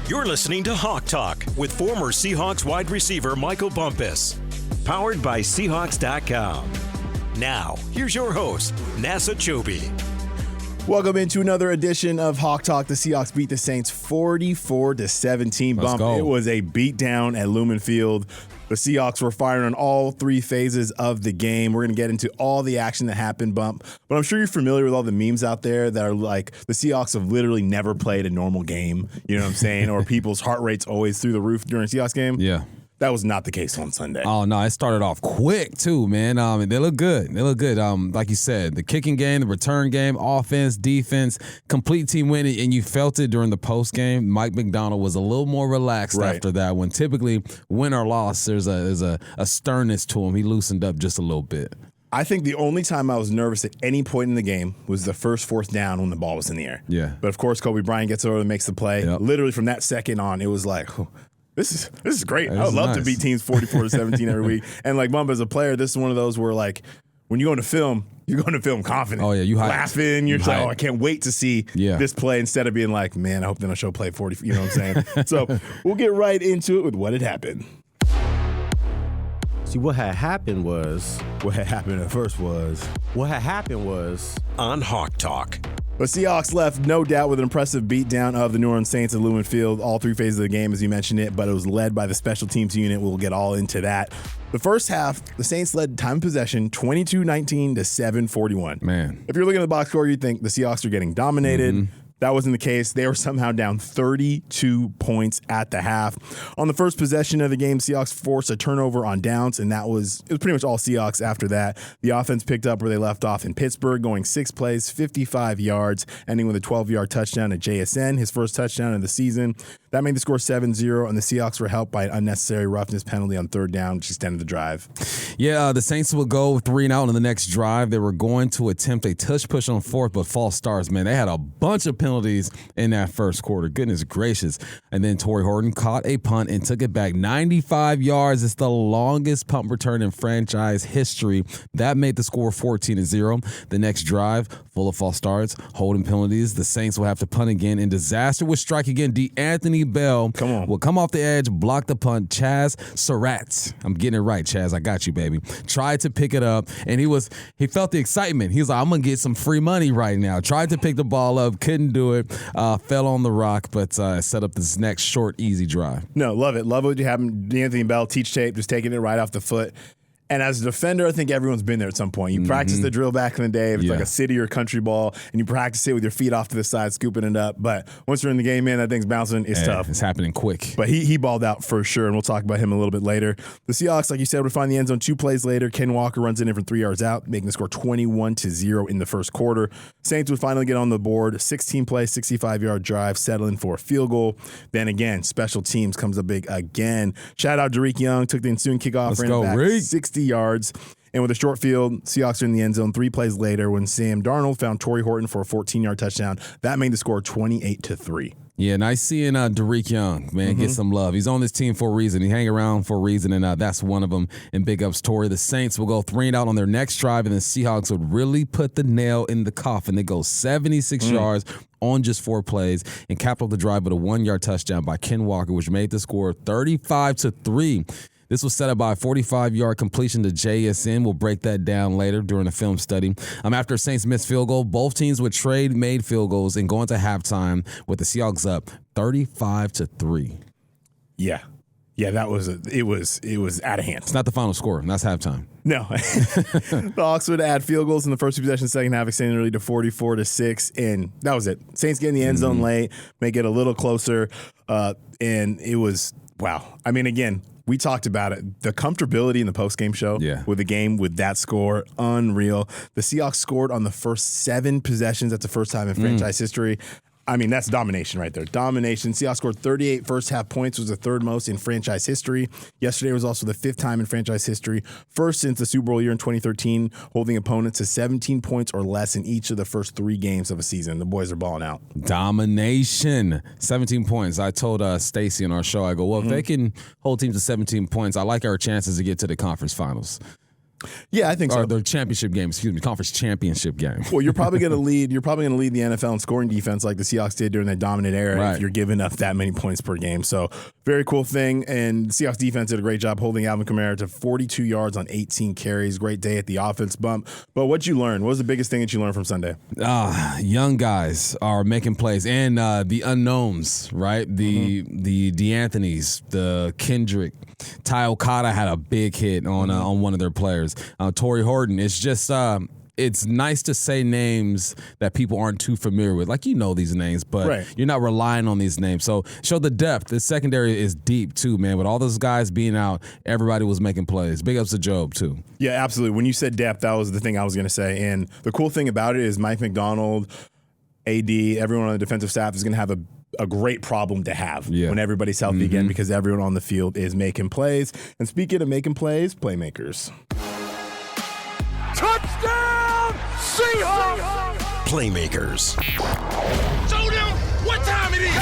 You're listening to Hawk Talk with former Seahawks wide receiver Michael Bumpus. Powered by Seahawks.com. Now, here's your host, Nasser Kyobe. Welcome into another edition of Hawk Talk. The Seahawks beat the Saints 44-17. Bump. It was a beatdown at Lumen Field. The Seahawks were firing on all three phases of the game. We're going to get into all the action that happened, Bump. But I'm sure you're familiar with all the memes out there that are like, the Seahawks have literally never played a normal game. You know what I'm saying? Or people's heart rate's always through the roof during a Seahawks game. Yeah. That was not the case on Sunday. Oh, no, it started off quick, too, man. And they look good. Like you said, the kicking game, the return game, offense, defense, complete team win. And you felt it during the post game. Mike McDonald was a little more relaxed after that. When typically win or loss, there's a sternness to him. He loosened up just a little bit. I think the only time I was nervous at any point in the game was the first fourth down when the ball was in the air. Yeah. But, of course, Kobe Bryant gets over and makes the play. Yep. Literally from that second on, it was like, This is great. I would love to beat teams 44-17 every week. And like Bump, as a player, this is one of those where like when you go into film, you're going to film confident. Oh yeah, you laughing. You're like, I can't wait to see this play instead of being like, man, I hope they don't show play 40. You know what I'm saying? So we'll get right into it with what had happened. See, what had happened was on Hawk Talk. The Seahawks left, no doubt, with an impressive beatdown of the New Orleans Saints at Lumen Field. All three phases of the game, as you mentioned it, but it was led by the special teams unit. We'll get all into that. The first half, the Saints led time of possession 22-19 to 7-41. Man. If you're looking at the box score, you'd think the Seahawks are getting dominated. Mm-hmm. That wasn't the case. They were somehow down 32 points at the half. On the first possession of the game, Seahawks forced a turnover on downs, and it was pretty much all Seahawks after that. The offense picked up where they left off in Pittsburgh, going 6 plays, 55 yards, ending with a 12-yard touchdown to JSN, his first touchdown of the season. That made the score 7-0, and the Seahawks were helped by an unnecessary roughness penalty on third down, which extended the drive. Yeah, the Saints would go 3-and-out on the next drive. They were going to attempt a touch push on fourth, but false starts, man. They had a bunch of penalties in that first quarter. Goodness gracious. And then Torrey Horton caught a punt and took it back 95 yards. It's the longest punt return in franchise history. That made the score 14-0. The next drive, full of false starts, holding penalties. The Saints will have to punt again, and disaster would strike again. D'Anthony Bell will come off the edge, block the punt. Chaz Surratt, I'm getting it right, Chaz. I got you, baby. Tried to pick it up, and he felt the excitement. He was like, I'm going to get some free money right now. Tried to pick the ball up, couldn't do it. Fell on the rock, but set up this next short, easy drive. No, love it. Love what you have D'Anthony Bell teach tape, just taking it right off the foot. And as a defender, I think everyone's been there at some point. You practice the drill back in the day. If it's like a city or country ball, and you practice it with your feet off to the side, scooping it up. But once you're in the game, man, that thing's bouncing. It's tough. It's happening quick. But he balled out for sure, and we'll talk about him a little bit later. The Seahawks, like you said, would find the end zone 2 plays later. Ken Walker runs in from 3 yards out, making the score 21-0 in the first quarter. Saints would finally get on the board. 16-play, 65-yard drive, settling for a field goal. Then again, special teams comes up big again. Shout out Derek Young, took the ensuing kickoff, ran it back 60 yards. And with a short field, Seahawks are in the end zone 3 plays later when Sam Darnold found Torrey Horton for a 14-yard touchdown. That made the score 28-3. Yeah, nice seeing Derek Young, man, get some love. He's on this team for a reason. He hang around for a reason, and that's one of them. And big ups, Torrey. The Saints will go 3-and-out on their next drive, and the Seahawks would really put the nail in the coffin. They go 76 yards on just 4 plays and capped off the drive with a 1-yard touchdown by Ken Walker, which made the score 35-3. This was set up by a 45-yard completion to JSN. We'll break that down later during a film study. After a Saints missed field goal, both teams would trade made field goals and go into halftime with the Seahawks up 35-3. Yeah, that was it was out of hand. It's not the final score. That's halftime. No. The Hawks would add field goals in the first 2 possessions, second half, extending the lead to 44-6, and that was it. Saints get in the end zone late, make it a little closer, and it was, wow. I mean, again, we talked about it. The comfortability in the postgame show with the game with that score, unreal. The Seahawks scored on the first 7 possessions. That's the first time in franchise history. I mean, that's domination right there. Domination. Seahawks scored 38 first-half points, was the 3rd most in franchise history. Yesterday was also the 5th time in franchise history, first since the Super Bowl year in 2013, holding opponents to 17 points or less in each of the first 3 games of a season. The boys are balling out. Domination. 17 points. I told Stacy on our show, I go, well, if they can hold teams to 17 points, I like our chances to get to the conference finals. Yeah, I think so. Or the championship game, conference championship game. Well, you're probably going to lead. You're probably going to lead the NFL in scoring defense like the Seahawks did during that dominant era. Right. If you're giving up that many points per game, so very cool thing. And the Seahawks defense did a great job holding Alvin Kamara to 42 yards on 18 carries. Great day at the offense bump. But what'd you learn? What was the biggest thing that you learned from Sunday? Young guys are making plays, and the unknowns, right? The DeAnthonys, the Kendrick, Ty Okada had a big hit on one of their players. Torrey Horton. It's just it's nice to say names that people aren't too familiar with. Like, these names, but you're not relying on these names. So show the depth. The secondary is deep too, man. With all those guys being out, everybody was making plays. Big ups to Job too. Yeah, absolutely. When you said depth, that was the thing I was going to say. And the cool thing about it is Mike McDonald, AD, everyone on the defensive staff is going to have a great problem to have when everybody's healthy again, because everyone on the field is making plays. And speaking of making plays, Playmakers. Touchdown, Seahawks! Playmakers. Show them what time it is!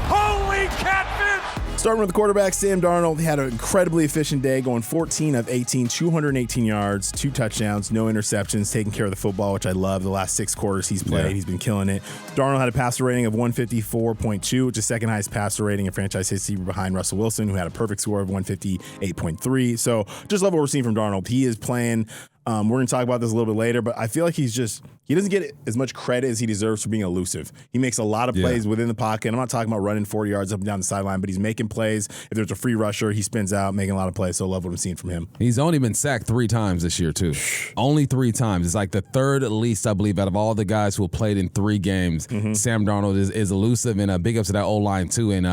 Holy catfish! Starting with the quarterback, Sam Darnold. He had an incredibly efficient day, going 14 of 18, 218 yards, 2 touchdowns, no interceptions, taking care of the football, which I love. The last 6 quarters he's played, he's been killing it. Darnold had a passer rating of 154.2, which is second highest passer rating in franchise history behind Russell Wilson, who had a perfect score of 158.3. So just love what we're seeing from Darnold. He is playing. We're going to talk about this a little bit later, but I feel like he doesn't get as much credit as he deserves for being elusive. He makes a lot of plays within the pocket. I'm not talking about running 40 yards up and down the sideline, but he's making plays. If there's a free rusher, he spins out, making a lot of plays. So I love what I'm seeing from him. He's only been sacked 3 times this year, too. Only 3 times. It's like the third least, I believe, out of all the guys who have played in 3 games. Sam Darnold is elusive, and big ups to that O-line, too. And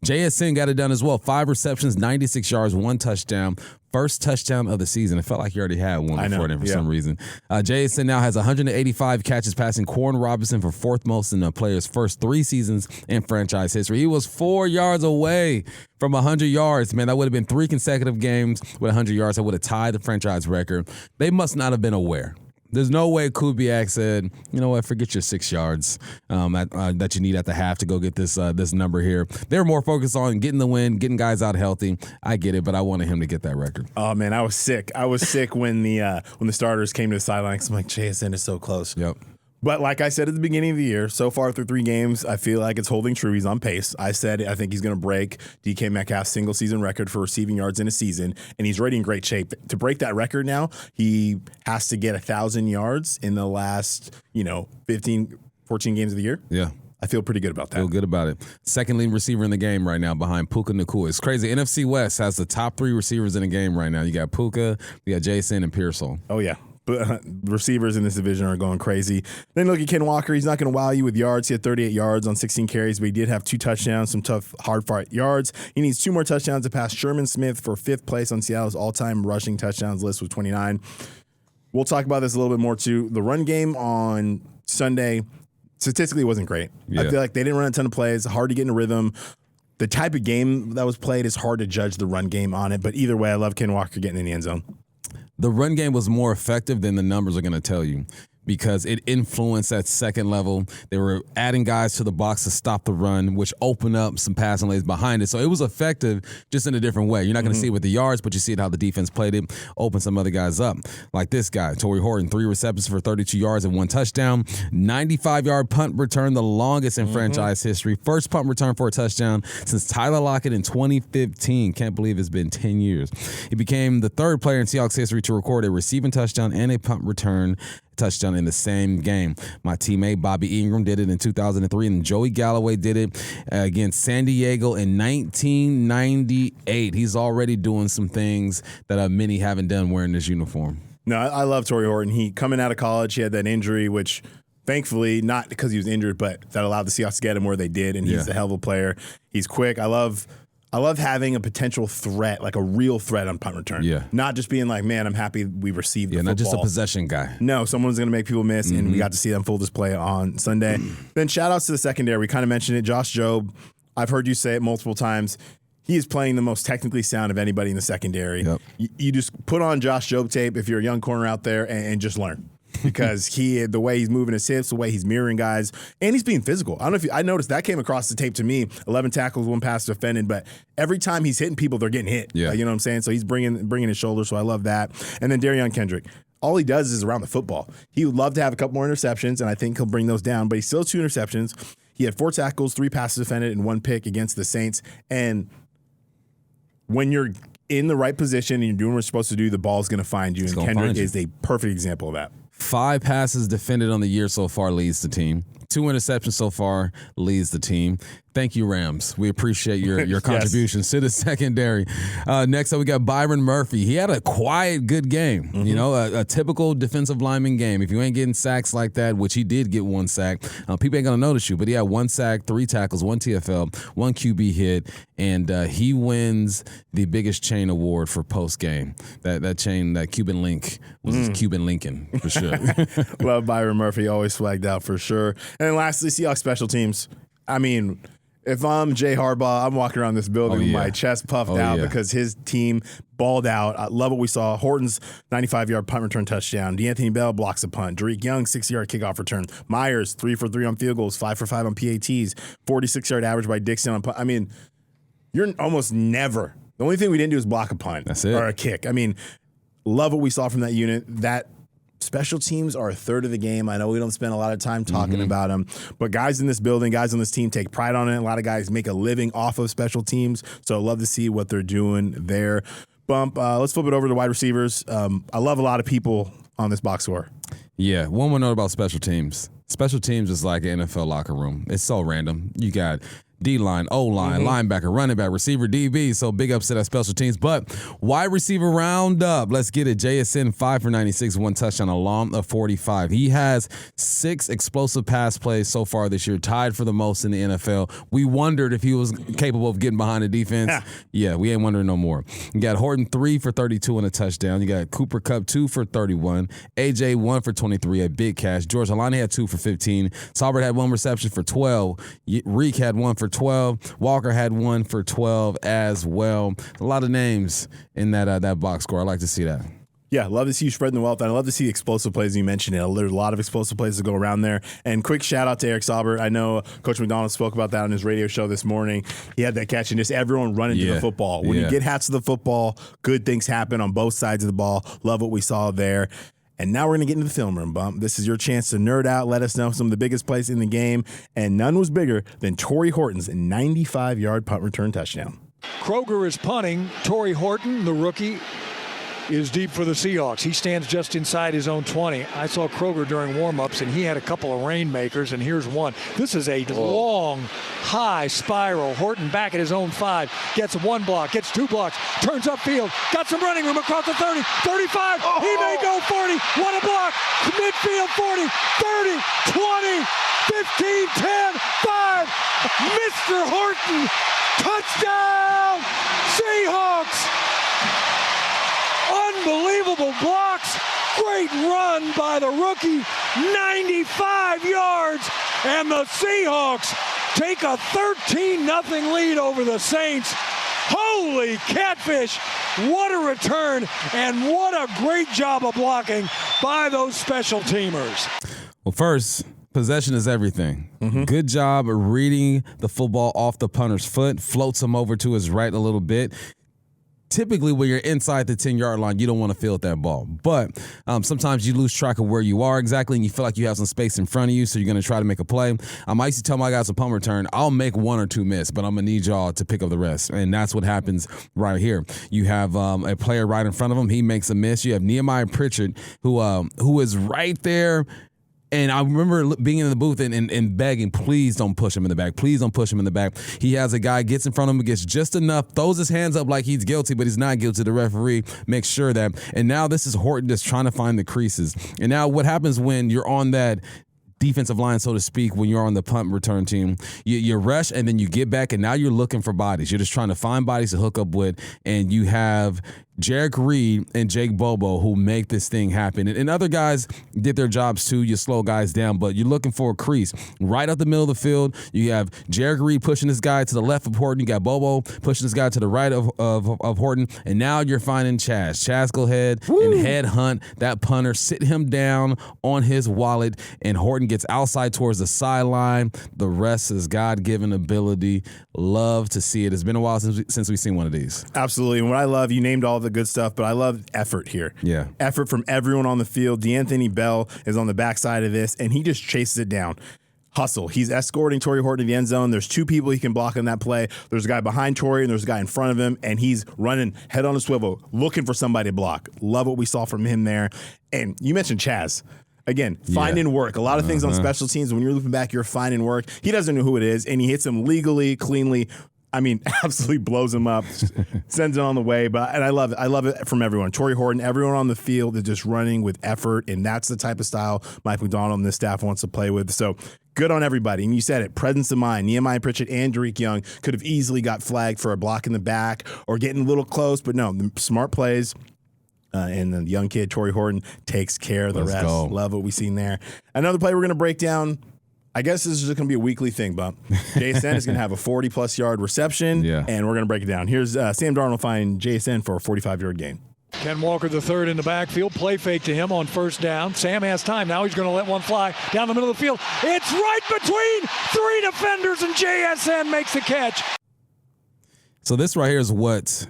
JSN got it done as well. 5 receptions, 96 yards, 1 touchdown. First touchdown of the season. It felt like he already had one before then for some reason. JSN now has 185 catches, passing Corn Robinson for 4th most in the player's first 3 seasons in franchise history. He was 4 yards away from 100 yards. Man, that would have been 3 consecutive games with 100 yards. That would have tied the franchise record. They must not have been aware. There's no way Kubiak said, you know what, forget your 6 yards that you need at the half to go get this number here. They're more focused on getting the win, getting guys out healthy. I get it, but I wanted him to get that record. Oh, man, I was sick. I was sick when the starters came to the sideline, because I'm like, JSN is so close. Yep. But like I said at the beginning of the year, so far through 3 games, I feel like it's holding true. He's on pace. I said I think he's going to break DK Metcalf's single-season record for receiving yards in a season, and he's already in great shape. To break that record now, he has to get 1,000 yards in the last, 15, 14 games of the year. Yeah. I feel pretty good about that. Feel good about it. Second leading receiver in the game right now behind Puka Nacua. It's crazy. NFC West has the top 3 receivers in the game right now. You got Puka, you got Jason, and Pearsall. Oh, yeah. But receivers in this division are going crazy. Then look at Ken Walker. He's not going to wow you with yards. He had 38 yards on 16 carries, but he did have 2 touchdowns, some tough, hard-fought yards. He needs 2 more touchdowns to pass Sherman Smith for 5th place on Seattle's all-time rushing touchdowns list with 29. We'll talk about this a little bit more, too. The run game on Sunday statistically wasn't great. I feel like they didn't run a ton of plays, hard to get in a rhythm. The type of game that was played is hard to judge the run game on it, but either way, I love Ken Walker getting in the end zone. The run game was more effective than the numbers are going to tell you, because it influenced that second level. They were adding guys to the box to stop the run, which opened up some passing lanes behind it. So it was effective, just in a different way. You're not going to see it with the yards, but you see it how the defense played it, open some other guys up. Like this guy, Torrey Horton, 3 receptions for 32 yards and 1 touchdown. 95-yard punt return, the longest in franchise history. First punt return for a touchdown since Tyler Lockett in 2015. Can't believe it's been 10 years. He became the 3rd player in Seahawks history to record a receiving touchdown and a punt return touchdown in the same game. My teammate Bobby Ingram did it in 2003, and Joey Galloway did it against San Diego in 1998. He's already doing some things that many haven't done wearing this uniform. No, I love Torrey Horton. He coming out of college, he had that injury, which thankfully, not because he was injured, but that allowed the Seahawks to get him where they did, and he's a hell of a player. He's quick. I love having a potential threat, like a real threat on punt return. Yeah. Not just being like, man, I'm happy we received the football. Not just a possession guy. No, someone's going to make people miss, and we got to see them full display on Sunday. Then shout-outs to the secondary. We kind of mentioned it. Josh Jobe, I've heard you say it multiple times. He is playing the most technically sound of anybody in the secondary. Yep. You just put on Josh Jobe tape if you're a young corner out there and just learn. because the way he's moving his hips, the way he's mirroring guys, and he's being physical. I don't know if I noticed that came across the tape to me. 11 tackles, 1 pass defended, but every time he's hitting people, they're getting hit. Yeah. You know what I'm saying? So he's bringing his shoulder, so I love that. And then Darion Kendrick. All he does is around the football. He would love to have a couple more interceptions, and I think he'll bring those down, but he still has 2 interceptions. He had 4 tackles, 3 passes defended, and 1 pick against the Saints. And when you're in the right position and you're doing what you're supposed to do, the ball's going to find you. And Kendrick is a perfect example of that. 5 passes defended on the year so far leads the team. 2 interceptions so far leads the team. Thank you, Rams. We appreciate your contributions to the secondary. Next up, we got Byron Murphy. He had a quiet, good game. Mm-hmm. You know, a typical defensive lineman game. If you ain't getting sacks like that, which he did get 1 sack, people ain't going to notice you. But he had 1 sack, 3 tackles, 1 TFL, 1 QB hit, and he wins the biggest chain award for post-game. That chain, that Cuban link was his Cuban Lincoln, for sure. Love Byron Murphy. Always swagged out for sure. And then lastly, Seahawks special teams. I mean, if I'm Jay Harbaugh, I'm walking around this building with my chest puffed out because his team balled out. I love what we saw. Horton's 95-yard punt return touchdown. D'Anthony Bell blocks a punt. Derek Young, 60-yard kickoff return. Myers, 3 for 3 on field goals, 5 for 5 on PATs, 46-yard average by Dixon on punt. I mean, you're almost never. The only thing we didn't do is block a punt. That's it. Or a kick. I mean, love what we saw from that unit. That special teams are a third of the game. I know we don't spend a lot of time talking about them, but guys in this building, guys on this team take pride on it. A lot of guys make a living off of special teams, so I love to see what they're doing there. Bump, let's flip it over to wide receivers. I love a lot of people on this box score. Yeah, one more note about special teams. Special teams is like an NFL locker room. It's so random. You got D-line, O-line, linebacker, running back, receiver, DB. So big upset at special teams. But wide receiver roundup. Let's get it. JSN, 5 for 96, 1 touchdown, a long of 45. He has 6 explosive pass plays so far this year, tied for the most in the NFL. We wondered if he was capable of getting behind the defense. Yeah, we ain't wondering no more. You got Horton, 3 for 32 and a touchdown. You got Cooper Kupp, 2 for 31. AJ, 1 for 23, a big catch. George Alani had 2 for 15. Saubert had 1 reception for 12. Reek had 1 for 12. Walker had 1 for 12 as well. A lot of names in that box score. I like to see that. Yeah, love to see you spreading the wealth. And I love to see explosive plays. You mentioned it. There's a lot of explosive plays that go around there. And quick shout out to Eric Saubert. I know Coach McDonald spoke about that on his radio show this morning. He had that catch and just everyone running to the football. When you get hats to the football, good things happen on both sides of the ball. Love what we saw there. And now we're going to get into the film room, Bump. This is your chance to nerd out, let us know some of the biggest plays in the game, and none was bigger than Torrey Horton's 95-yard punt return touchdown. Kroger is punting. Torrey Horton, the rookie, is deep for the Seahawks. He stands just inside his own 20. I saw Kroger during warm-ups, and he had a couple of rainmakers, and here's one. This is a long, high spiral. Horton back at his own 5, gets 1 block, gets 2 blocks, turns upfield, got some running room across the 30, 35, he may go 40, what a block, midfield 40, 30, 20, 15, 10, 5, Mr. Horton, touchdown, Seahawks! Unbelievable blocks. Great run by the rookie. 95 yards. And the Seahawks take a 13-0 lead over the Saints. Holy catfish. What a return. And what a great job of blocking by those special teamers. Well, first, possession is everything. Good job reading the football off the punter's foot. Floats him over to his right a little bit. Typically, when you're inside the 10-yard line, you don't want to field that ball. But sometimes you lose track of where you are exactly, and you feel like you have some space in front of you, so you're going to try to make a play. I used to tell my guys on punt return, I'll make 1 or 2 miss, but I'm going to need y'all to pick up the rest. And that's what happens right here. You have a player right in front of him. He makes a miss. You have Nehemiah Pritchard, who is right there. And I remember being in the booth and begging, please don't push him in the back. Please don't push him in the back. He has a guy, gets in front of him, gets just enough, throws his hands up like he's guilty, but he's not guilty. The referee makes sure that. And now this is Horton just trying to find the creases. And now what happens when you're on that defensive line, so to speak, when you're on the punt return team, you rush and then you get back, and now you're looking for bodies. You're just trying to find bodies to hook up with, and you have Jarek Reed and Jake Bobo who make this thing happen. And other guys did their jobs too. You slow guys down, but you're looking for a crease. Right up the middle of the field, you have Jarek Reed pushing this guy to the left of Horton. You got Bobo pushing this guy to the right of Horton. And now you're finding Chaz. Chaz go ahead and head hunt that punter, sit him down on his wallet, and Horton gets outside towards the sideline. The rest is God-given ability. Love to see it. It's been a while since we've seen one of these. Absolutely. And what I love, you named all the good stuff, but I love effort here. Yeah. Effort from everyone on the field. DeAnthony Bell is on the backside of this, and he just chases it down. Hustle. He's escorting Torrey Horton to the end zone. There's two people he can block on that play. There's a guy behind Torrey, and there's a guy in front of him, and he's running head on a swivel, looking for somebody to block. Love what we saw from him there. And you mentioned Chaz. Again, finding work. A lot of things on special teams, when you're looking back, you're finding work. He doesn't know who it is, and he hits him legally, cleanly. I mean, absolutely blows him up, sends it on the way. And I love it. I love it from everyone. Torrey Horton, everyone on the field is just running with effort, and that's the type of style Mike McDonald and this staff wants to play with. So good on everybody. And you said it, presence of mind. Nehemiah Pritchett and Derek Young could have easily got flagged for a block in the back or getting a little close, but no, the smart plays. And the young kid, Torrey Horton, takes care of the rest. Go. Love what we've seen there. Another play we're going to break down. I guess this is just going to be a weekly thing, Bump. JSN is going to have a 40-plus yard reception, and we're going to break it down. Here's Sam Darnold find JSN for a 45-yard gain. Ken Walker, the third in the backfield. Play fake to him on first down. Sam has time. Now he's going to let one fly down the middle of the field. It's right between three defenders, and JSN makes the catch. So this right here is what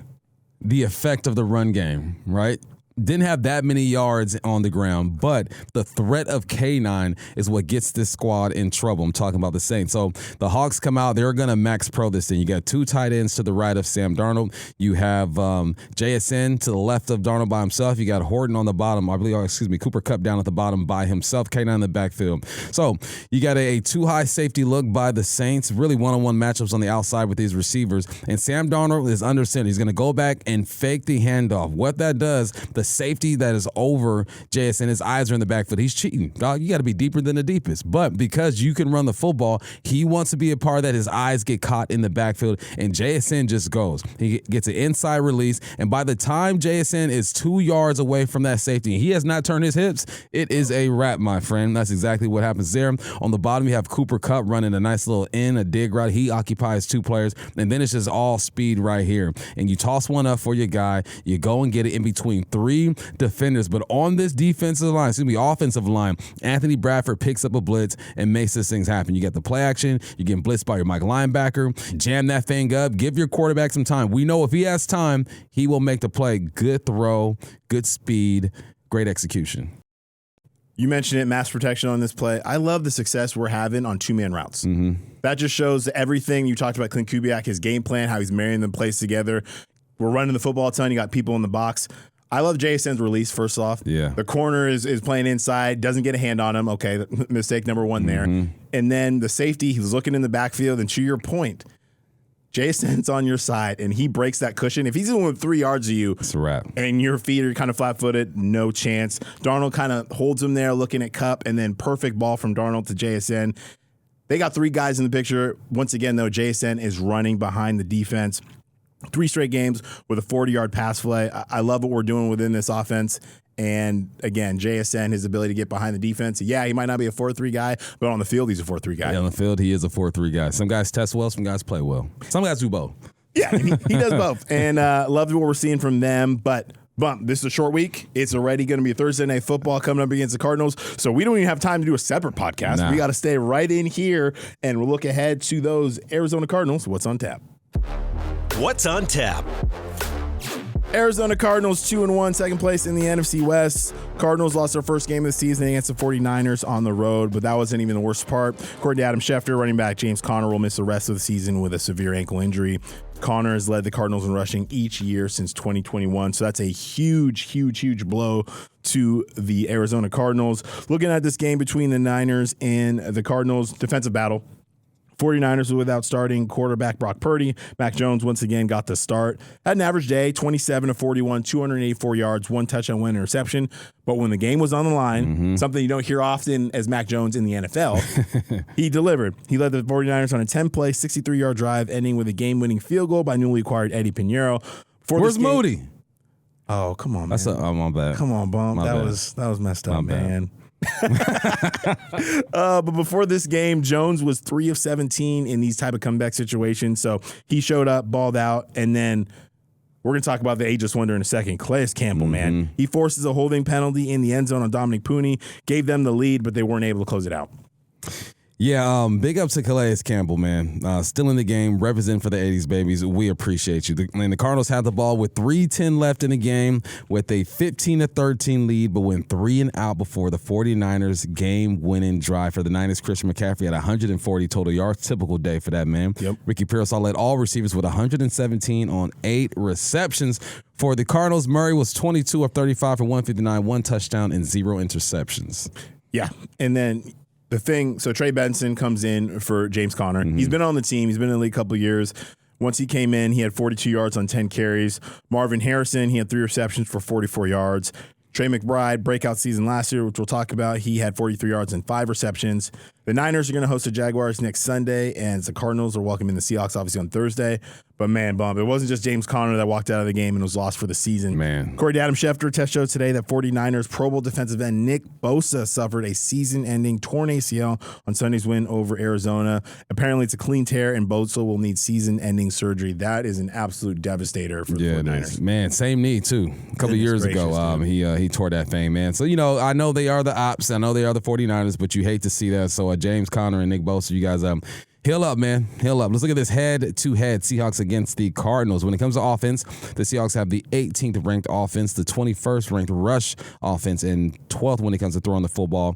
the effect of the run game, right? Didn't have that many yards on the ground, but the threat of K9 is what gets this squad in trouble. I'm talking about the Saints. So the Hawks come out. They're going to max pro this thing. You got two tight ends to the right of Sam Darnold. You have JSN to the left of Darnold by himself. You got Horton on the bottom. Cooper Kupp down at the bottom by himself. K9 in the backfield. So you got a too-high safety look by the Saints. Really one-on-one matchups on the outside with these receivers. And Sam Darnold is under center. He's going to go back and fake the handoff. What that does, the safety that is over JSN, his eyes are in the backfield. He's cheating. Dog, you got to be deeper than the deepest. But because you can run the football, he wants to be a part of that. His eyes get caught in the backfield, and JSN just goes. He gets an inside release, and by the time JSN is 2 yards away from that safety, he has not turned his hips, it is a wrap, my friend. That's exactly what happens there. On the bottom, you have Cooper Kupp running a nice little a dig route. He occupies two players, and then it's just all speed right here. And you toss one up for your guy. You go and get it in between three defenders. But on this offensive line, Anthony Bradford picks up a blitz and makes this things happen. You get the play action. You're getting blitzed by your Mike linebacker. Jam that thing up. Give your quarterback some time. We know if he has time, he will make the play. Good throw, good speed, great execution. You mentioned it, mass protection on this play. I love the success we're having on two-man routes. Mm-hmm. That just shows everything you talked about Clint Kubiak, his game plan, how he's marrying them plays together. We're running the football a ton. You got people in the box. I love JSN's release, first off. Yeah. The corner is playing inside, doesn't get a hand on him. Okay, mistake number one there. And then the safety, he was looking in the backfield, and to your point, JSN's on your side, and he breaks that cushion. If he's even with 3 yards of you, it's a wrap. And your feet are kind of flat-footed, no chance. Darnold kind of holds him there looking at Kupp, and then perfect ball from Darnold to JSN. They got 3 guys in the picture. Once again, though, JSN is running behind the defense. 3 straight games with a 40-yard pass play. I love what we're doing within this offense. And, again, JSN, his ability to get behind the defense. Yeah, he might not be a 4-3 guy, but on the field, he's a 4-3 guy. Yeah, on the field, he is a 4-3 guy. Some guys test well, some guys play well. Some guys do both. Yeah, he does both. And love what we're seeing from them. But, Bump, this is a short week. It's already going to be a Thursday Night Football coming up against the Cardinals. So we don't even have time to do a separate podcast. Nah. We got to stay right in here, and we'll look ahead to those Arizona Cardinals. What's on tap? What's on tap? Arizona Cardinals 2-1, second place in the NFC West. Cardinals lost their first game of the season against the 49ers on the road, but that wasn't even the worst part. According to Adam Schefter, running back James Conner will miss the rest of the season with a severe ankle injury. Conner has led the Cardinals in rushing each year since 2021, so that's a huge blow to the Arizona Cardinals. Looking at this game between the Niners and the Cardinals, defensive battle. 49ers were without starting quarterback Brock Purdy. Mac Jones once again got the start. Had an average day, 27 of 41, 284 yards, 1 touchdown, 1 interception. But when the game was on the line, something you don't hear often as Mac Jones in the NFL, he delivered. He led the 49ers on a 10-play, 63-yard drive, ending with a game-winning field goal by newly acquired Eddie Pinheiro. Where's Moody? Oh, come on, man. My bad. Come on, Bump. My That bad. was messed up, My bad. man. But before this game, Jones was 3 of 17 in these type of comeback situations. So he showed up, balled out, and then we're going to talk about the ageless wonder in a second. Calais Campbell, man. He forces a holding penalty in the end zone on Dominic Pooney, gave them the lead, but they weren't able to close it out. Yeah, big up to Calais Campbell, man. Still in the game, representing for the 80s babies. We appreciate you. The Cardinals had the ball with 3:10 left in the game with a 15-13 lead, but went 3 and out before the 49ers game-winning drive for the Niners. Christian McCaffrey had 140 total yards. Typical day for that man. Yep. Ricky Pearsall led all receivers with 117 on 8 receptions. For the Cardinals, Murray was 22 of 35 for 159, 1 touchdown, and 0 interceptions. Yeah, and then the thing, so Trey Benson comes in for James Conner. He's been on the team. He's been in the league a couple of years. Once he came in, he had 42 yards on 10 carries. Marvin Harrison, he had 3 receptions for 44 yards. Trey McBride, breakout season last year, which we'll talk about. He had 43 yards and 5 receptions. The Niners are going to host the Jaguars next Sunday, and the Cardinals are welcoming the Seahawks, obviously, on Thursday. But, man, Bump, it wasn't just James Conner that walked out of the game and was lost for the season. Man. Corey Adam Schefter test showed today that 49ers Pro Bowl defensive end Nick Bosa suffered a season-ending torn ACL on Sunday's win over Arizona. Apparently, it's a clean tear, and Bosa will need season-ending surgery. That is an absolute devastator for the 49ers. Man, same knee, too. A couple years ago, he tore that thing, man. So, I know they are the ops. I know they are the 49ers, but you hate to see that. So, James Conner and Nick Bosa, you guys heal up, man. Heal up. Let's look at this head-to-head Seahawks against the Cardinals. When it comes to offense, the Seahawks have the 18th ranked offense, the 21st ranked rush offense, and 12th when it comes to throwing the football.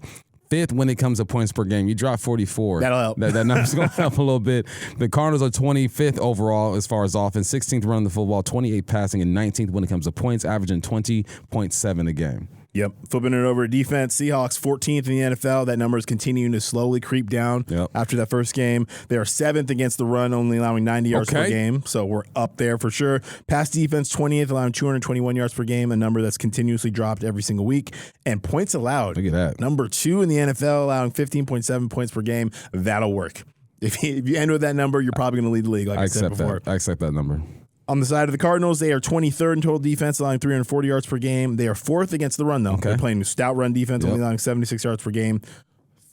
5th when it comes to points per game. You drop 44. That'll help. That number's going to help a little bit. The Cardinals are 25th overall as far as offense, 16th running the football, 28th passing, and 19th when it comes to points, averaging 20.7 a game. Yep. Flipping it over to defense, Seahawks 14th in the NFL. That number is continuing to slowly creep down after that first game. They are 7th against the run, only allowing 90 yards per game. So we're up there for sure. Pass defense 20th, allowing 221 yards per game, a number that's continuously dropped every single week. And points allowed. Look at that. Number 2 in the NFL, allowing 15.7 points per game. That'll work. If you end with that number, you're probably going to lead the league, like I said before. I accept that number. On the side of the Cardinals, they are 23rd in total defense, allowing 340 yards per game. They are 4th against the run, though. They're playing stout run defense, only allowing 76 yards per game.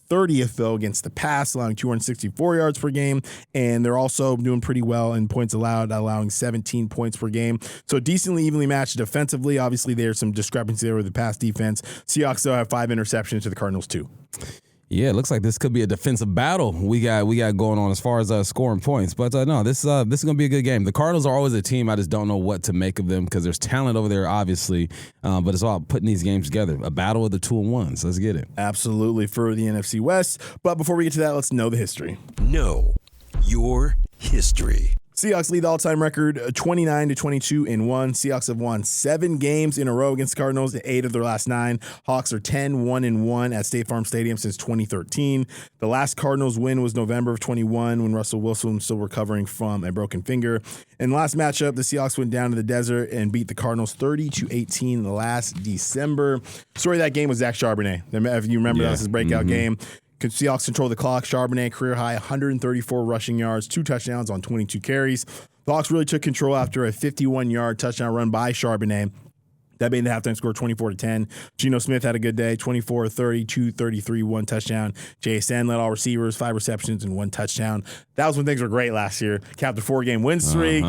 30th, though, against the pass, allowing 264 yards per game. And they're also doing pretty well in points allowed, allowing 17 points per game. So decently evenly matched defensively. Obviously, there's some discrepancy there with the pass defense. Seahawks, though, have 5 interceptions to the Cardinals, 2. Yeah, it looks like this could be a defensive battle we got going on as far as scoring points. But no, this is going to be a good game. The Cardinals are always a team. I just don't know what to make of them because there's talent over there, obviously. But it's all putting these games together. A battle of the 2-1s. Let's get it. Absolutely for the NFC West. But before we get to that, let's know the history. Know your history. Seahawks lead the all-time record 29-22-1. Seahawks have won 7 games in a row against the Cardinals, 8 of their last 9. Hawks are 10-1-1 at State Farm Stadium since 2013. The last Cardinals win was November of 21 when Russell Wilson was still recovering from a broken finger. In the last matchup, the Seahawks went down to the desert and beat the Cardinals 30-18 last December. Story of that game was Zach Charbonnet. If you remember, that was his breakout game. Seahawks control the clock. Charbonnet, career high, 134 rushing yards, 2 touchdowns on 22 carries. The Hawks really took control after a 51-yard touchdown run by Charbonnet. That made the halftime score 24-10. Geno Smith had a good day, 24 30, 233, 1 touchdown. JSN led all receivers, 5 receptions, and 1 touchdown. That was when things were great last year. Capped a 4-game win streak.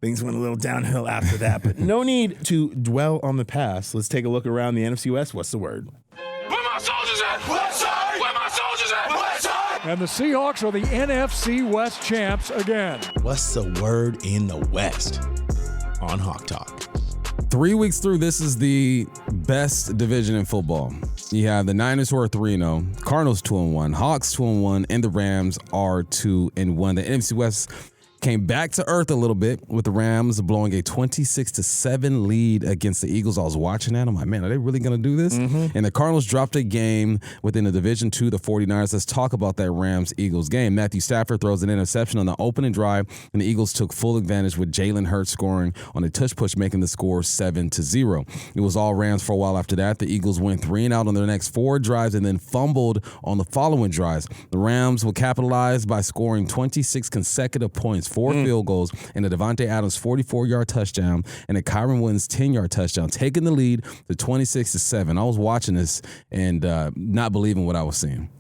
Things went a little downhill after that, but no need to dwell on the past. Let's take a look around the NFC West. What's the word? Where my soldiers at? West side! Where my soldiers at? West side! And the Seahawks are the NFC West champs again. What's the word in the West on Hawk Talk? 3 weeks through, this is the best division in football. You have the Niners who are 3-0, Cardinals 2-1, Hawks 2-1, and the Rams are 2-1. The NFC West came back to earth a little bit with the Rams blowing a 26-7 lead against the Eagles. I was watching that. I'm like, man, are they really going to do this? And the Cardinals dropped a game within the Division II, the 49ers. Let's talk about that Rams-Eagles game. Matthew Stafford throws an interception on the opening drive, and the Eagles took full advantage with Jalen Hurts scoring on a touch push, making the score 7-0. It was all Rams for a while after that. The Eagles went 3-and-out on their next 4 drives and then fumbled on the following drives. The Rams will capitalize by scoring 26 consecutive points, points, 4 field goals, and a Devontae Adams 44-yard touchdown, and a Kyron Williams 10-yard touchdown, taking the lead to 26-7. I was watching this and not believing what I was seeing.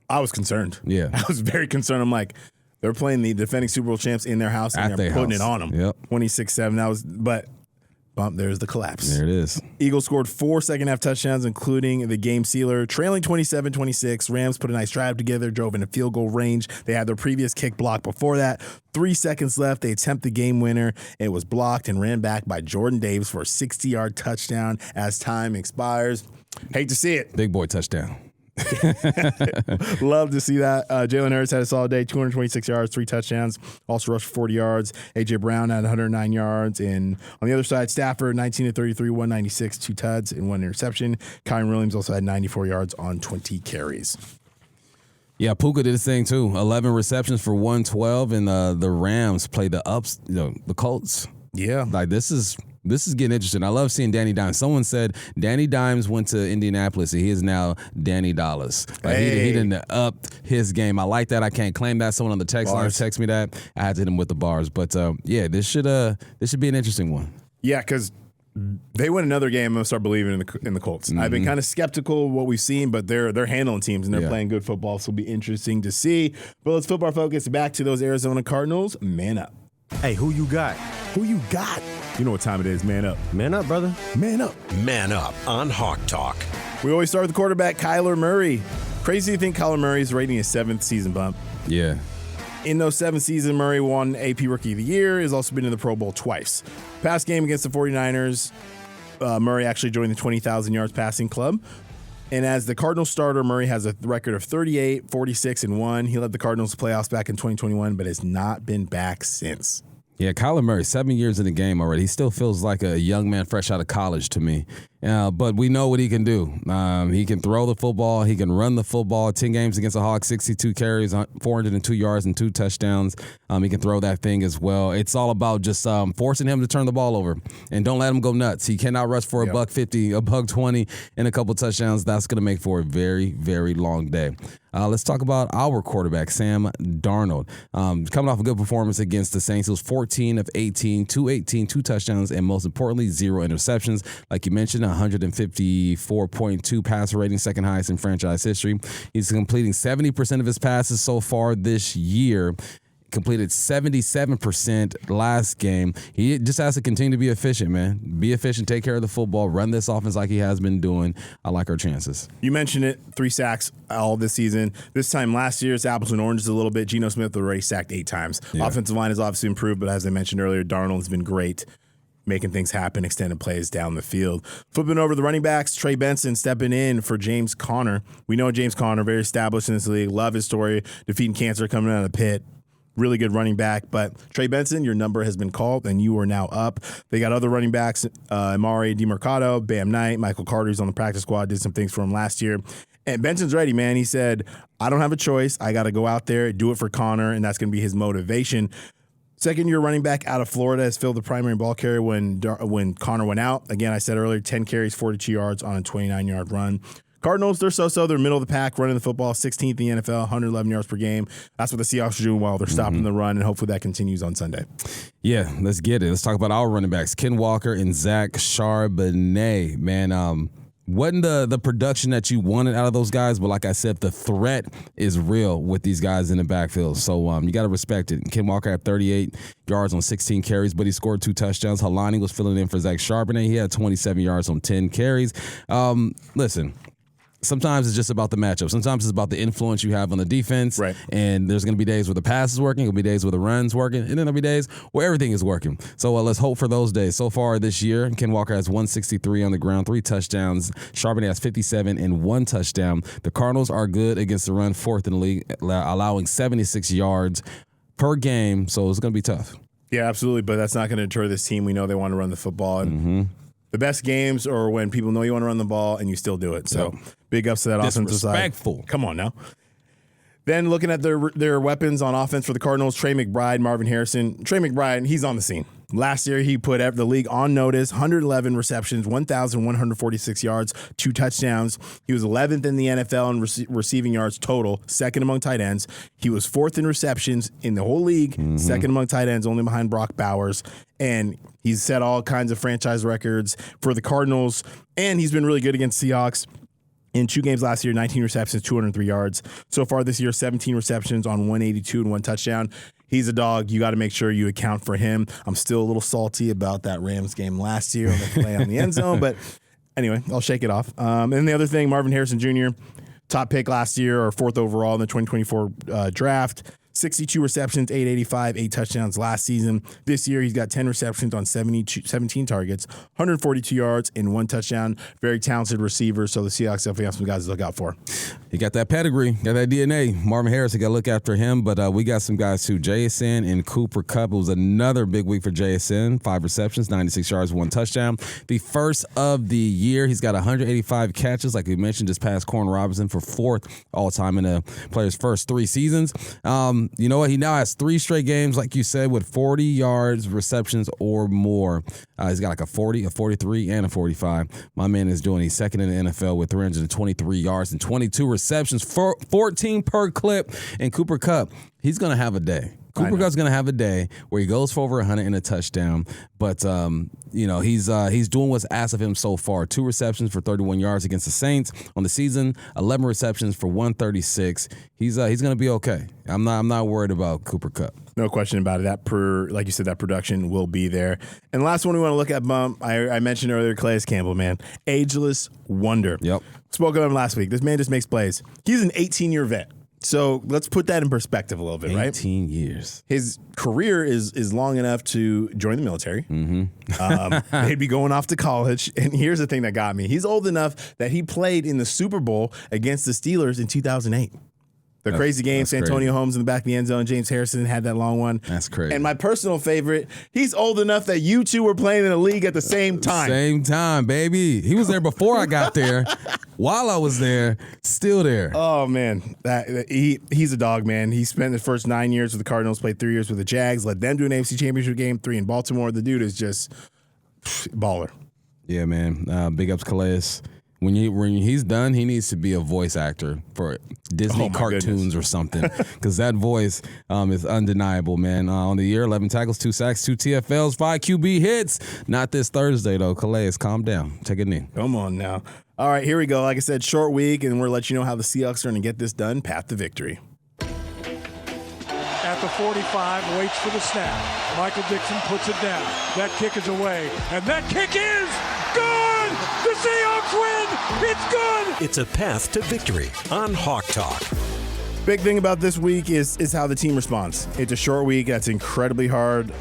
I was concerned. Yeah. I was very concerned. I'm like, they're playing the defending Super Bowl champs in their house, and they're putting it on them. Yep. 26-7. But bump, there's the collapse. There it is. Eagles scored 4 second-half touchdowns, including the game sealer, trailing 27-26. Rams put a nice drive together, drove into field goal range. They had their previous kick block before that. 3 seconds left. They attempt the game winner. It was blocked and ran back by Jordan Davis for a 60-yard touchdown as time expires. Hate to see it. Big boy touchdown. Love to see that. Jalen Hurts had a solid day, 226 yards, 3 touchdowns, also rushed for 40 yards. A.J. Brown had 109 yards. And on the other side, Stafford, 19-33, 196, 2 tuds and 1 interception. Kyron Williams also had 94 yards on 20 carries. Yeah, Puka did his thing too. 11 receptions for 112, and the Rams played the Colts. Yeah. Like, this is getting interesting. I love seeing Danny Dimes. Someone said Danny Dimes went to Indianapolis, and he is now Danny Dollars. Like, he didn't up his game. I like that. I can't claim that. Someone on the text line text me that. I had to hit him with the bars. But yeah, this should be an interesting one. Yeah, because they win another game, I'm gonna start believing in the Colts. I've been kind of skeptical of what we've seen, but they're handling teams and they're playing good football, so it'll be interesting to see. But let's flip our focus back to those Arizona Cardinals. Man up. Hey, who you got? Who you got? You know what time it is. Man up. Man up, brother. Man up. Man up on Hawk Talk. We always start with the quarterback, Kyler Murray. Crazy to think Kyler Murray is rating his 7th season bump. Yeah. In those 7 seasons, Murray won AP Rookie of the Year, has also been in the Pro Bowl twice. Past game against the 49ers, Murray actually joined the 20,000 yards passing club. And as the Cardinals starter, Murray has a record of 38, 46, and 1. He led the Cardinals to playoffs back in 2021, but has not been back since. Yeah, Kyler Murray, 7 years in the game already. He still feels like a young man fresh out of college to me. But we know what he can do. He can throw the football. He can run the football. 10 games against the Hawks, 62 carries, 402 yards, and 2 touchdowns. He can throw that thing as well. It's all about just forcing him to turn the ball over and don't let him go nuts. He cannot rush for $150, $120, and a couple touchdowns. That's going to make for a very, very long day. Let's talk about our quarterback, Sam Darnold. Coming off a good performance against the Saints, it was 14 of 18, 218, 2 touchdowns, and most importantly, 0 interceptions. Like you mentioned, 154.2 passer rating, second highest in franchise history. He's completing 70% of his passes so far this year. Completed 77% last game. He just has to continue to be efficient, man. Be efficient, take care of the football, run this offense like he has been doing. I like our chances. You mentioned it, 3 sacks all this season. This time last year, it's apples and oranges a little bit. Geno Smith already sacked 8 times. Yeah. Offensive line has obviously improved, but as I mentioned earlier, Darnold's been great, making things happen, extended plays down the field. Flipping over the running backs, Trey Benson stepping in for James Conner. We know James Conner, very established in this league. Love his story, defeating cancer, coming out of the pit. Really good running back. But Trey Benson, your number has been called, and you are now up. They got other running backs, Amari DiMercado, Bam Knight, Michael Carter's on the practice squad, did some things for him last year. And Benson's ready, man. He said, I don't have a choice. I got to go out there, do it for Conner, and that's going to be his motivation. Second-year running back out of Florida has filled the primary ball carrier when Conner went out. Again, I said earlier, 10 carries, 42 yards on a 29-yard run. Cardinals, they're so-so. They're middle of the pack, running the football, 16th in the NFL, 111 yards per game. That's what the Seahawks are doing well. They're stopping the run, and hopefully that continues on Sunday. Yeah, let's get it. Let's talk about our running backs, Ken Walker and Zach Charbonnet. Man, wasn't the production that you wanted out of those guys, but like I said, the threat is real with these guys in the backfield. So you got to respect it. Ken Walker had 38 yards on 16 carries, but he scored 2 touchdowns. Helani was filling in for Zach Charbonnet. He had 27 yards on 10 carries. Listen. Sometimes it's just about the matchup. Sometimes it's about the influence you have on the defense. Right. And there's going to be days where the pass is working. There'll be days where the run's working. And then there'll be days where everything is working. So let's hope for those days. So far this year, Ken Walker has 163 on the ground, 3 touchdowns. Charbonnet has 57 and 1 touchdown. The Cardinals are good against the run, 4th in the league, allowing 76 yards per game. So it's going to be tough. Yeah, absolutely. But that's not going to deter this team. We know they want to run the football. And the best games are when people know you want to run the ball and you still do it. So big ups to that offensive side. Disrespectful. Come on now. Then looking at their weapons on offense for the Cardinals, Trey McBride, Marvin Harrison. Trey McBride, he's on the scene. Last year, he put the league on notice, 111 receptions, 1,146 yards, 2 touchdowns. He was 11th in the NFL in receiving yards total, second among tight ends. He was 4th in receptions in the whole league, second among tight ends, only behind Brock Bowers. And he's set all kinds of franchise records for the Cardinals, and he's been really good against Seahawks. In 2 games last year, 19 receptions, 203 yards. So far this year, 17 receptions on 182 and 1 touchdown. He's a dog. You got to make sure you account for him. I'm still a little salty about that Rams game last year on the play on the end zone, but anyway, I'll shake it off. And the other thing, Marvin Harrison Jr., top pick last year or 4th overall in the 2024 draft. 62 receptions, 885, 8 touchdowns last season. This year, he's got 10 receptions on 17 targets, 142 yards, and 1 touchdown. Very talented receiver, so the Seahawks definitely have some guys to look out for. He got that pedigree, got that DNA. Marvin Harrison, got to look after him, but we got some guys too. JSN and Cooper Kupp. It was another big week for JSN. 5 receptions, 96 yards, 1 touchdown. The first of the year, he's got 185 catches, like we mentioned, just past Corn Robinson for 4th all-time in a player's first 3 seasons. You know what? He now has 3 straight games, like you said, with 40 yards, receptions, or more. He's got like a 40, a 43, and a 45. My man is doing, he's second in the NFL with 323 yards and 22 receptions, 14 per clip. And Cooper Kupp, he's going to have a day. Cooper Kupp's going to have a day where he goes for over 100 and a touchdown. But, he's doing what's asked of him so far. 2 receptions for 31 yards against the Saints on the season, 11 receptions for 136. He's going to be okay. I'm not worried about Cooper Kupp. No question about it. Like you said, that production will be there. And the last one we want to look at, Bump, I mentioned earlier, Calais Campbell, man. Ageless wonder. Yep. Spoke about him last week. This man just makes plays. He's an 18-year vet. So let's put that in perspective a little bit, 18 right? 18 years. His career is long enough to join the military. He'd be going off to college. And here's the thing that got me. He's old enough that he played in the Super Bowl against the Steelers in 2008. The crazy game, Santonio Holmes in the back of the end zone. James Harrison had that long one. That's crazy. And my personal favorite, he's old enough that you two were playing in the league at the same time. Same time, baby. He was there before I got there. While I was there, still there. Oh, man. He's a dog, man. He spent the first 9 years with the Cardinals, played 3 years with the Jags, led them to an AFC Championship game, 3 in Baltimore. The dude is just baller. Yeah, man. Big ups, Calais. When he's done, he needs to be a voice actor for Disney cartoons or something, because that voice is undeniable, man. On the year, 11 tackles, 2 sacks, 2 TFLs, 5 QB hits. Not this Thursday, though. Calais, calm down. Take a knee. Come on now. All right, here we go. Like I said, short week, and we're going to let you know how the Seahawks are going to get this done. Path to victory. At the 45, waits for the snap. Michael Dixon puts it down. That kick is away, and that kick is good! The Seahawks win! It's good! It's a path to victory on Hawk Talk. Big thing about this week is how the team responds. It's a short week. That's incredibly hard.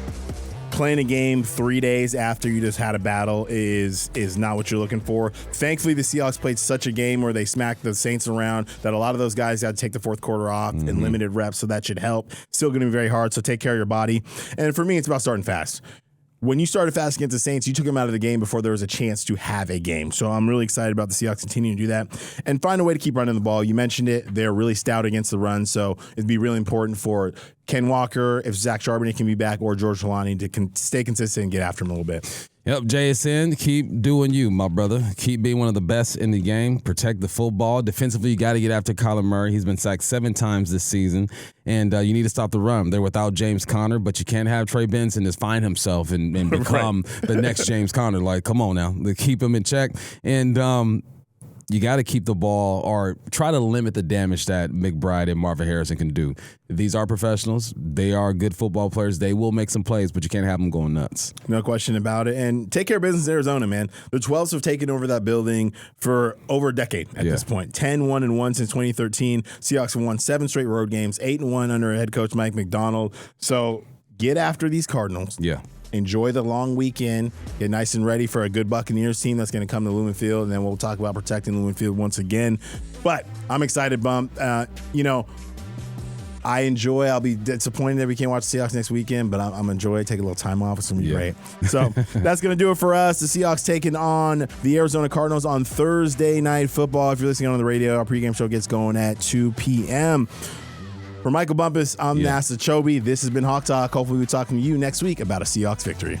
Playing a game 3 days after you just had a battle is not what you're looking for. Thankfully, the Seahawks played such a game where they smacked the Saints around that a lot of those guys had to take the fourth quarter off in limited reps, so that should help. Still going to be very hard, so take care of your body. And for me, it's about starting fast. When you started fast against the Saints, you took them out of the game before there was a chance to have a game. So I'm really excited about the Seahawks continuing to do that and find a way to keep running the ball. You mentioned it. They're really stout against the run, so it'd be really important for Ken Walker, if Zach Charbonnet can be back, or George Holani to stay consistent and get after him a little bit. Yep, JSN, keep doing you, my brother. Keep being one of the best in the game. Protect the football. Defensively, you got to get after Kyler Murray. He's been sacked 7 times this season, and you need to stop the run. They're without James Conner, but you can't have Trey Benson just find himself and become the next James Conner. Like, come on now. Keep him in check. And you got to keep the ball or try to limit the damage that McBride and Marvin Harrison can do. These are professionals. They are good football players. They will make some plays, but you can't have them going nuts. No question about it. And take care of business in Arizona, man. The 12s have taken over that building for over a decade at this point. 10-1-1 since 2013. Seahawks have won 7 straight road games, 8-1 under head coach Mike McDonald. So get after these Cardinals. Yeah. Enjoy the long weekend. Get nice and ready for a good Buccaneers team that's going to come to Lumen Field, and then we'll talk about protecting Lumen Field once again. But I'm excited, Bump. I enjoy. I'll be disappointed that we can't watch the Seahawks next weekend, but I'm enjoy. Take a little time off. It's going to be great. So that's going to do it for us. The Seahawks taking on the Arizona Cardinals on Thursday Night Football. If you're listening on the radio, our pregame show gets going at 2 p.m. For Michael Bumpus, I'm Nasser Kyobe. This has been Hawk Talk. Hopefully we'll be talking to you next week about a Seahawks victory.